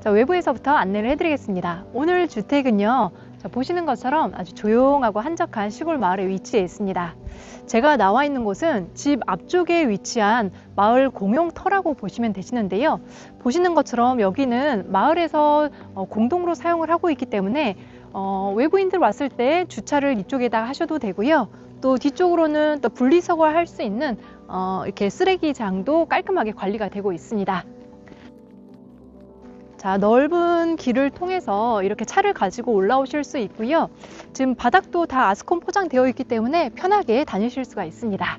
자, 외부에서부터 안내를 해드리겠습니다. 오늘 주택은요, 자, 보시는 것처럼 아주 조용하고 한적한 시골 마을에 위치해 있습니다. 제가 나와 있는 곳은 집 앞쪽에 위치한 마을 공용터라고 보시면 되시는데요. 보시는 것처럼 여기는 마을에서 공동으로 사용을 하고 있기 때문에 외부인들 왔을 때 주차를 이쪽에다 하셔도 되고요. 또 뒤쪽으로는 또 분리수거할 할 수 있는 이렇게 쓰레기장도 깔끔하게 관리가 되고 있습니다. 자, 넓은 길을 통해서 이렇게 차를 가지고 올라오실 수 있고요. 지금 바닥도 다 아스콘 포장되어 있기 때문에 편하게 다니실 수가 있습니다.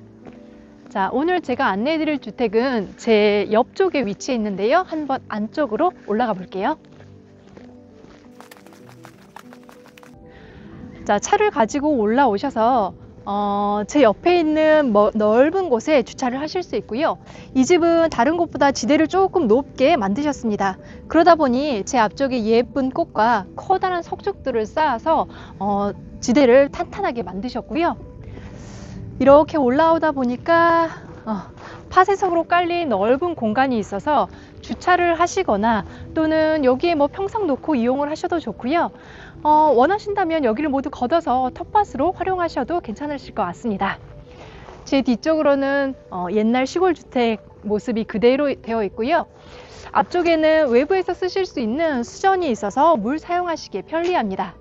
자, 오늘 제가 안내해 드릴 주택은 제 옆쪽에 위치해 있는데요. 한번 안쪽으로 올라가 볼게요. 자, 차를 가지고 올라오셔서 제 옆에 있는 넓은 곳에 주차를 하실 수 있고요. 이 집은 다른 곳보다 지대를 조금 높게 만드셨습니다. 그러다 보니 제 앞쪽에 예쁜 꽃과 커다란 석죽들을 쌓아서 지대를 탄탄하게 만드셨고요. 이렇게 올라오다 보니까 파쇄석으로 깔린 넓은 공간이 있어서 주차를 하시거나 또는 여기에 평상 놓고 이용을 하셔도 좋고요. 원하신다면 여기를 모두 걷어서 텃밭으로 활용하셔도 괜찮으실 것 같습니다. 제 뒤쪽으로는 옛날 시골주택 모습이 그대로 되어 있고요. 앞쪽에는 외부에서 쓰실 수 있는 수전이 있어서 물 사용하시기에 편리합니다.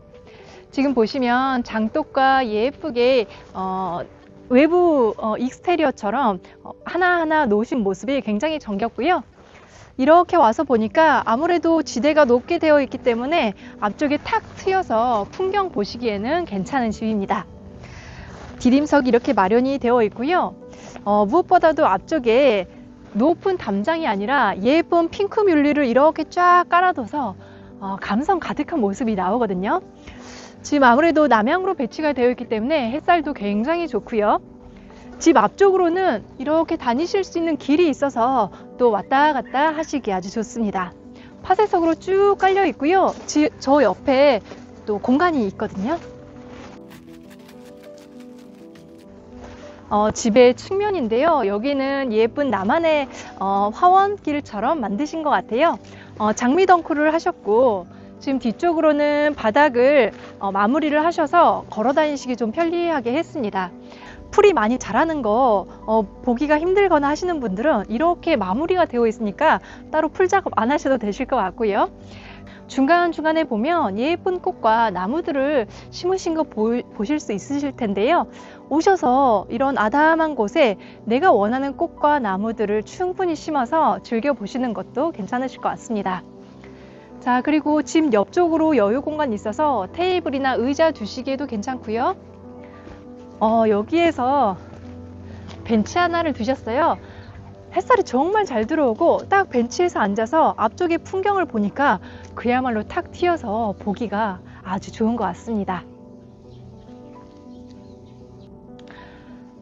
지금 보시면 장독과 예쁘게 외부 익스테리어처럼 하나하나 놓으신 모습이 굉장히 정겹고요. 이렇게 와서 보니까 아무래도 지대가 높게 되어 있기 때문에 앞쪽에 탁 트여서 풍경 보시기에는 괜찮은 집입니다. 디딤석이 이렇게 마련이 되어 있고요. 무엇보다도 앞쪽에 높은 담장이 아니라 예쁜 핑크 뮬리를 이렇게 쫙 깔아둬서 감성 가득한 모습이 나오거든요. 지금 아무래도 남향으로 배치가 되어 있기 때문에 햇살도 굉장히 좋고요. 집 앞쪽으로는 이렇게 다니실 수 있는 길이 있어서 또 왔다 갔다 하시기 아주 좋습니다. 파쇄석으로 쭉 깔려 있고요. 저 옆에 또 공간이 있거든요. 집의 측면인데요. 여기는 예쁜 나만의 화원길처럼 만드신 것 같아요. 장미 덩쿨을 하셨고 지금 뒤쪽으로는 바닥을 마무리를 하셔서 걸어 다니시기 좀 편리하게 했습니다. 풀이 많이 자라는 거 보기가 힘들거나 하시는 분들은 이렇게 마무리가 되어 있으니까 따로 풀 작업 안 하셔도 되실 것 같고요. 중간중간에 보면 예쁜 꽃과 나무들을 심으신 거 보실 수 있으실 텐데요. 오셔서 이런 아담한 곳에 내가 원하는 꽃과 나무들을 충분히 심어서 즐겨보시는 것도 괜찮으실 것 같습니다. 자, 그리고 집 옆쪽으로 여유 공간이 있어서 테이블이나 의자 두시기에도 괜찮고요. 여기에서 벤치 하나를 두셨어요. 햇살이 정말 잘 들어오고 딱 벤치에서 앉아서 앞쪽의 풍경을 보니까 그야말로 탁 튀어서 보기가 아주 좋은 것 같습니다.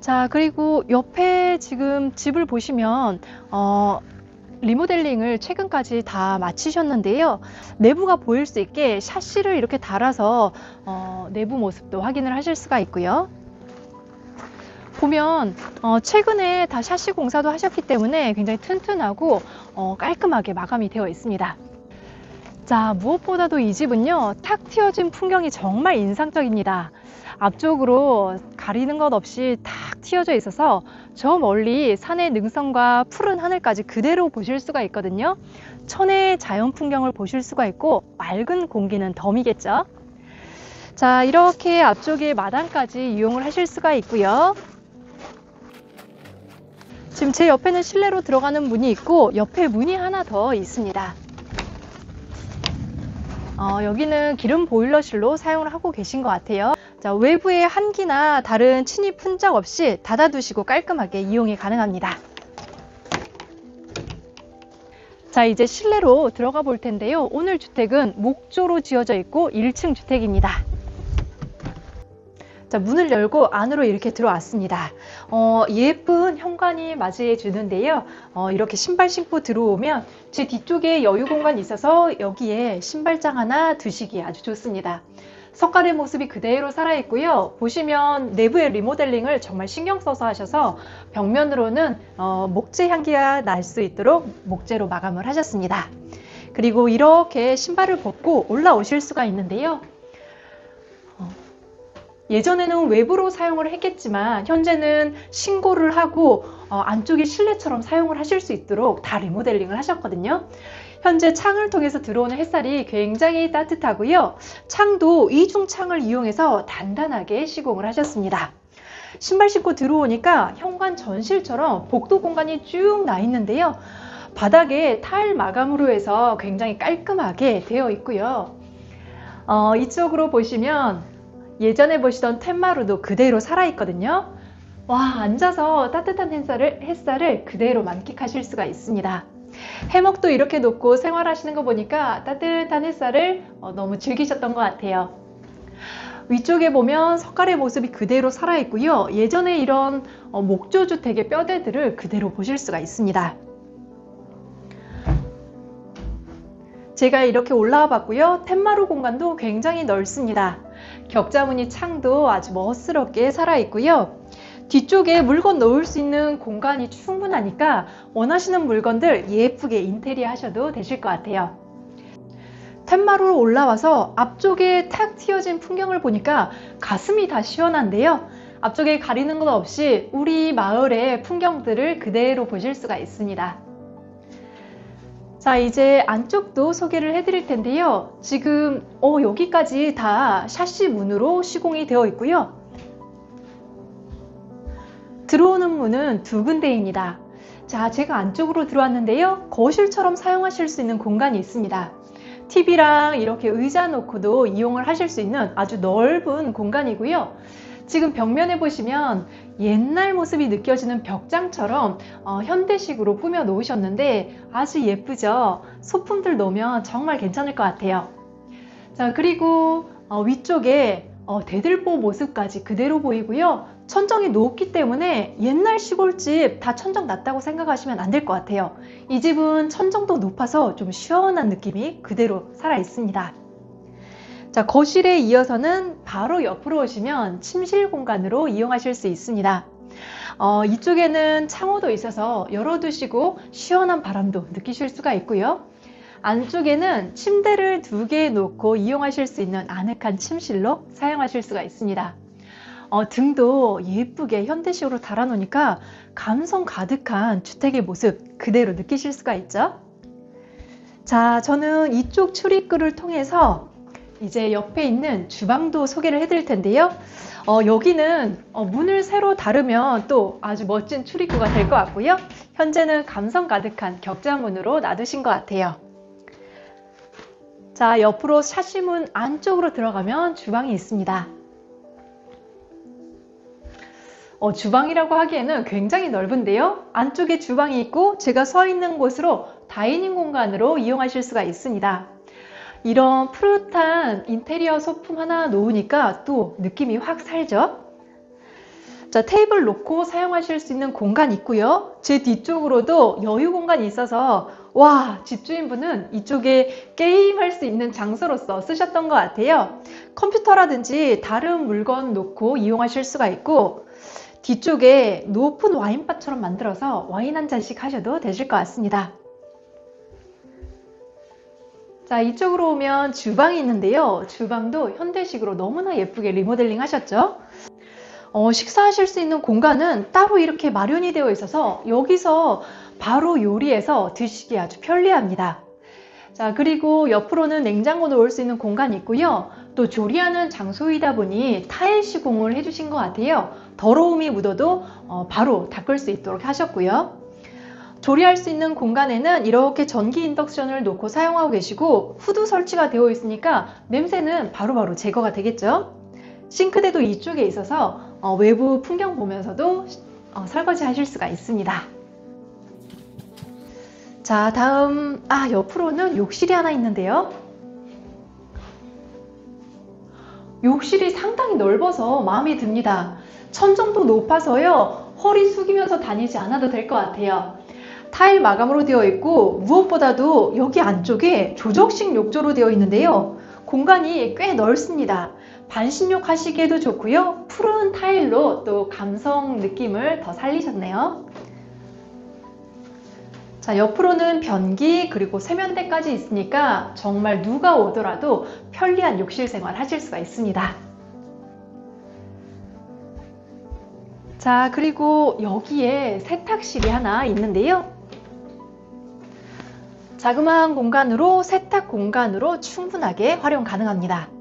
자, 그리고 옆에 지금 집을 보시면 리모델링을 최근까지 다 마치셨는데요. 내부가 보일 수 있게 샤시를 이렇게 달아서 내부 모습도 확인을 하실 수가 있고요. 보면 최근에 다 샤시 공사도 하셨기 때문에 굉장히 튼튼하고 깔끔하게 마감이 되어 있습니다. 자, 무엇보다도 이 집은요, 탁 트여진 풍경이 정말 인상적입니다. 앞쪽으로 가리는 것 없이 탁 트여져 있어서 저 멀리 산의 능선과 푸른 하늘까지 그대로 보실 수가 있거든요. 천혜의 자연 풍경을 보실 수가 있고 맑은 공기는 덤이겠죠. 자, 이렇게 앞쪽에 마당까지 이용을 하실 수가 있고요. 지금 제 옆에는 실내로 들어가는 문이 있고 옆에 문이 하나 더 있습니다. 여기는 기름 보일러실로 사용을 하고 계신 것 같아요. 자, 외부에 한기나 다른 침입 흔적 없이 닫아두시고 깔끔하게 이용이 가능합니다. 자, 이제 실내로 들어가 볼 텐데요. 오늘 주택은 목조로 지어져 있고 1층 주택입니다. 자, 문을 열고 안으로 이렇게 들어왔습니다. 예쁜 현관이 맞이해 주는데요. 이렇게 신발 신고 들어오면 제 뒤쪽에 여유 공간이 있어서 여기에 신발장 하나 두시기 아주 좋습니다. 석가래 모습이 그대로 살아있고요. 보시면 내부의 리모델링을 정말 신경 써서 하셔서 벽면으로는 목재 향기가 날 수 있도록 목재로 마감을 하셨습니다. 그리고 이렇게 신발을 벗고 올라오실 수가 있는데요. 예전에는 외부로 사용을 했겠지만 현재는 신고를 하고 안쪽이 실내처럼 사용을 하실 수 있도록 다 리모델링을 하셨거든요. 현재 창을 통해서 들어오는 햇살이 굉장히 따뜻하고요. 창도 이중 창을 이용해서 단단하게 시공을 하셨습니다. 신발 신고 들어오니까 현관 전실처럼 복도 공간이 쭉 나 있는데요. 바닥에 타일 마감으로 해서 굉장히 깔끔하게 되어 있고요. 이쪽으로 보시면 예전에 보시던 텐마루도 그대로 살아있거든요. 와, 앉아서 따뜻한 햇살을 그대로 만끽하실 수가 있습니다. 해먹도 이렇게 놓고 생활하시는 거 보니까 따뜻한 햇살을 너무 즐기셨던 것 같아요. 위쪽에 보면 석가래 모습이 그대로 살아있고요. 예전에 이런 목조주택의 뼈대들을 그대로 보실 수가 있습니다. 제가 이렇게 올라와 봤고요. 텐마루 공간도 굉장히 넓습니다. 격자무늬 창도 아주 멋스럽게 살아있고요. 뒤쪽에 물건 넣을 수 있는 공간이 충분하니까 원하시는 물건들 예쁘게 인테리어 하셔도 되실 것 같아요. 텐마루로 올라와서 앞쪽에 탁 트여진 풍경을 보니까 가슴이 다 시원한데요. 앞쪽에 가리는 것 없이 우리 마을의 풍경들을 그대로 보실 수가 있습니다. 자, 이제 안쪽도 소개를 해드릴 텐데요. 지금 여기까지 다 샤시 문으로 시공이 되어 있고요. 들어오는 문은 두 군데입니다. 자, 제가 안쪽으로 들어왔는데요. 거실처럼 사용하실 수 있는 공간이 있습니다. TV랑 이렇게 의자 놓고도 이용을 하실 수 있는 아주 넓은 공간이고요. 지금 벽면에 보시면 옛날 모습이 느껴지는 벽장처럼 현대식으로 꾸며 놓으셨는데 아주 예쁘죠? 소품들 놓으면 정말 괜찮을 것 같아요. 자, 그리고 위쪽에 대들보 모습까지 그대로 보이고요. 천정이 높기 때문에 옛날 시골집 다 천정 낮다고 생각하시면 안 될 것 같아요. 이 집은 천정도 높아서 좀 시원한 느낌이 그대로 살아 있습니다. 자, 거실에 이어서는 바로 옆으로 오시면 침실 공간으로 이용하실 수 있습니다. 이쪽에는 창호도 있어서 열어두시고 시원한 바람도 느끼실 수가 있고요. 안쪽에는 침대를 2개 놓고 이용하실 수 있는 아늑한 침실로 사용하실 수가 있습니다. 등도 예쁘게 현대식으로 달아놓으니까 감성 가득한 주택의 모습 그대로 느끼실 수가 있죠. 자, 저는 이쪽 출입구를 통해서 이제 옆에 있는 주방도 소개를 해드릴 텐데요. 여기는 문을 새로 다르면 또 아주 멋진 출입구가 될 것 같고요. 현재는 감성 가득한 격자문으로 놔두신 것 같아요. 자, 옆으로 샤시문 안쪽으로 들어가면 주방이 있습니다. 주방이라고 하기에는 굉장히 넓은데요. 안쪽에 주방이 있고 제가 서 있는 곳으로 다이닝 공간으로 이용하실 수가 있습니다. 이런 푸릇한 인테리어 소품 하나 놓으니까 또 느낌이 확 살죠. 자, 테이블 놓고 사용하실 수 있는 공간이 있고요. 제 뒤쪽으로도 여유 공간이 있어서 와, 집주인분은 이쪽에 게임할 수 있는 장소로서 쓰셨던 것 같아요. 컴퓨터라든지 다른 물건 놓고 이용하실 수가 있고 뒤쪽에 높은 와인바처럼 만들어서 와인 한 잔씩 하셔도 되실 것 같습니다. 자, 이쪽으로 오면 주방이 있는데요. 주방도 현대식으로 너무나 예쁘게 리모델링 하셨죠. 식사하실 수 있는 공간은 따로 이렇게 마련이 되어 있어서 여기서 바로 요리해서 드시기 아주 편리합니다. 자, 그리고 옆으로는 냉장고 놓을 수 있는 공간이 있고요. 또 조리하는 장소이다 보니 타일 시공을 해주신 것 같아요. 더러움이 묻어도 바로 닦을 수 있도록 하셨고요. 조리할 수 있는 공간에는 이렇게 전기 인덕션을 놓고 사용하고 계시고 후드 설치가 되어 있으니까 냄새는 바로바로 제거가 되겠죠. 싱크대도 이쪽에 있어서 외부 풍경 보면서도 설거지 하실 수가 있습니다. 자, 다음 옆으로는 욕실이 하나 있는데요. 욕실이 상당히 넓어서 마음에 듭니다. 천정도 높아서요. 허리 숙이면서 다니지 않아도 될 것 같아요. 타일 마감으로 되어 있고 무엇보다도 여기 안쪽에 조적식 욕조로 되어 있는데요. 공간이 꽤 넓습니다. 반신욕 하시기에도 좋고요. 푸른 타일로 또 감성 느낌을 더 살리셨네요. 자, 옆으로는 변기 그리고 세면대까지 있으니까 정말 누가 오더라도 편리한 욕실 생활 하실 수가 있습니다. 자, 그리고 여기에 세탁실이 하나 있는데요. 자그마한 공간으로 세탁 공간으로 충분하게 활용 가능합니다.